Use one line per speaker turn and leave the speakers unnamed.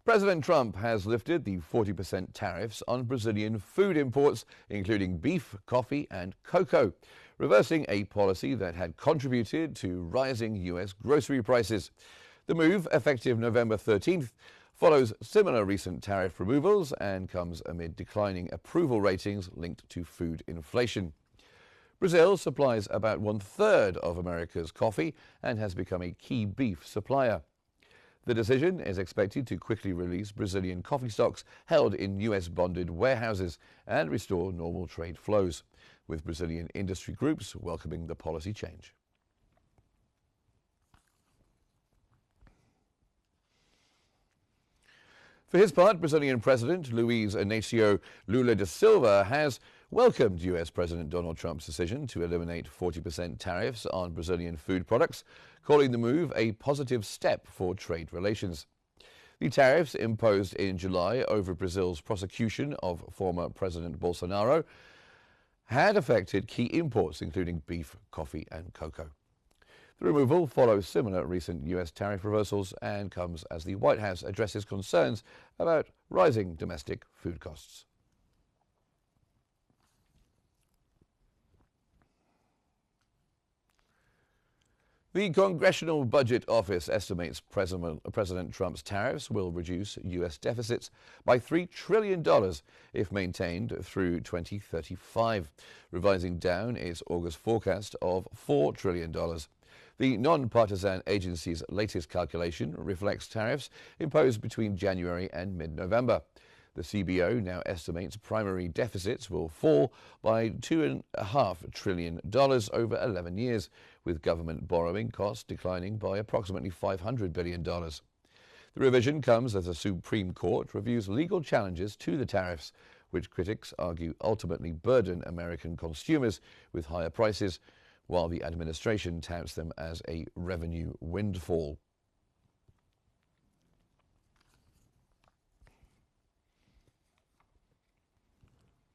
President Trump has lifted the 40% tariffs on Brazilian food imports, including beef, coffee and cocoa, reversing a policy that had contributed to rising U.S. grocery prices. The move, effective November 13th, follows similar recent tariff removals and comes amid declining approval ratings linked to food inflation. Brazil supplies about 1/3 of America's coffee and has become a key beef supplier. The decision is expected to quickly release Brazilian coffee stocks held in U.S. bonded warehouses and restore normal trade flows, with Brazilian industry groups welcoming the policy change. For his part, Brazilian President Luiz Inácio Lula da Silva has welcomed U.S. President Donald Trump's decision to eliminate 40% tariffs on Brazilian food products, calling the move a positive step for trade relations. The tariffs imposed in July over Brazil's prosecution of former President Bolsonaro had affected key imports, including beef, coffee and cocoa. The removal follows similar recent U.S. tariff reversals and comes as the White House addresses concerns about rising domestic food costs. The Congressional Budget Office estimates President Trump's tariffs will reduce U.S. deficits by $3 trillion if maintained through 2035, revising down its August forecast of $4 trillion. The non-partisan agency's latest calculation reflects tariffs imposed between January and mid-November. The CBO now estimates primary deficits will fall by $2.5 trillion over 11 years, with government borrowing costs declining by approximately $500 billion. The revision comes as the Supreme Court reviews legal challenges to the tariffs, which critics argue ultimately burden American consumers with higher prices, while the administration touts them as a revenue windfall.